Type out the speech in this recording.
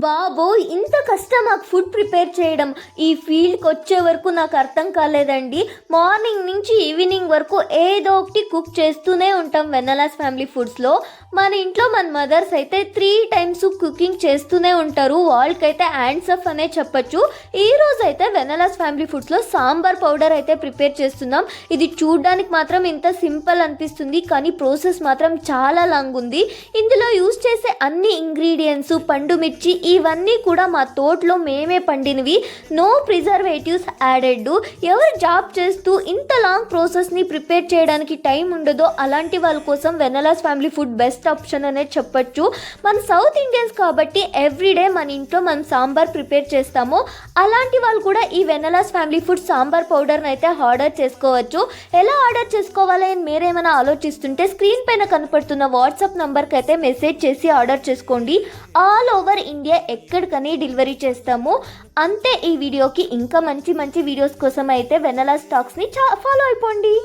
బాబోయ్! ఇంత కష్టమా ఫుడ్ ప్రిపేర్ చేయడం? ఈ ఫీల్డ్‌కొచ్చే వరకు నాకు అర్థం కాలేదండి. మార్నింగ్ నుంచి ఈవినింగ్ వరకు ఏదో ఒకటి కుక్ చేస్తూనే ఉంటాం వెన్నెలాస్ ఫ్యామిలీ ఫుడ్స్‌లో. మన ఇంట్లో మన మదర్స్ అయితే 3 టైమ్స్ కుకింగ్ చేస్తూనే ఉంటారు. వాళ్ళకైతే హ్యాండ్స్ ఆఫ్ అనే చెప్పొచ్చు. ఈరోజైతే వెన్నెలాస్ ఫ్యామిలీ ఫుడ్స్‌లో సాంబార్ పౌడర్ అయితే ప్రిపేర్ చేస్తున్నాం. ఇది చూడ్డానికి మాత్రం ఇంత సింపుల్ అనిపిస్తుంది, కానీ ప్రాసెస్ మాత్రం చాలా లాంగ్ ఉంది. ఇందులో యూజ్ చేసే అన్ని ఇంగ్రీడియంట్స్, పండు మిర్చి ఇవన్నీ కూడా మా తోటలో మేమే పండినవి. No preservatives added. ఎవరు జాబ్ చేస్తూ ఇంత లాంగ్ ప్రాసెస్ని ప్రిపేర్ చేయడానికి టైం ఉండదో అలాంటి వాళ్ళ కోసం వెన్నెలాస్ ఫ్యామిలీ ఫుడ్ బెస్ట్ ఆప్షన్ అనేది చెప్పొచ్చు. మన సౌత్ ఇండియన్స్ కాబట్టి ఎవ్రీడే మన ఇంట్లో మనం సాంబార్ ప్రిపేర్ చేస్తాము. అలాంటి వాళ్ళు కూడా ఈ వెన్నెలాస్ ఫ్యామిలీ ఫుడ్ సాంబార్ పౌడర్ని అయితే ఆర్డర్ చేసుకోవచ్చు. ఎలా ఆర్డర్ చేసుకోవాలి అని మీరేమైనా ఆలోచిస్తుంటే స్క్రీన్ పైన కనపడుతున్న వాట్సాప్ నంబర్కి అయితే మెసేజ్ చేసి ఆర్డర్ చేసుకోండి. ఆల్ ఓవర్ ఇండియా ఎక్కడికని డెలివరీ చేస్తాము. అంతే. ఈ వీడియోకి ఇంకా మంచి మంచి వీడియోస్ కోసం అయితే వెన్నెలా స్టాక్స్ని ఫాలో అయిపోండి.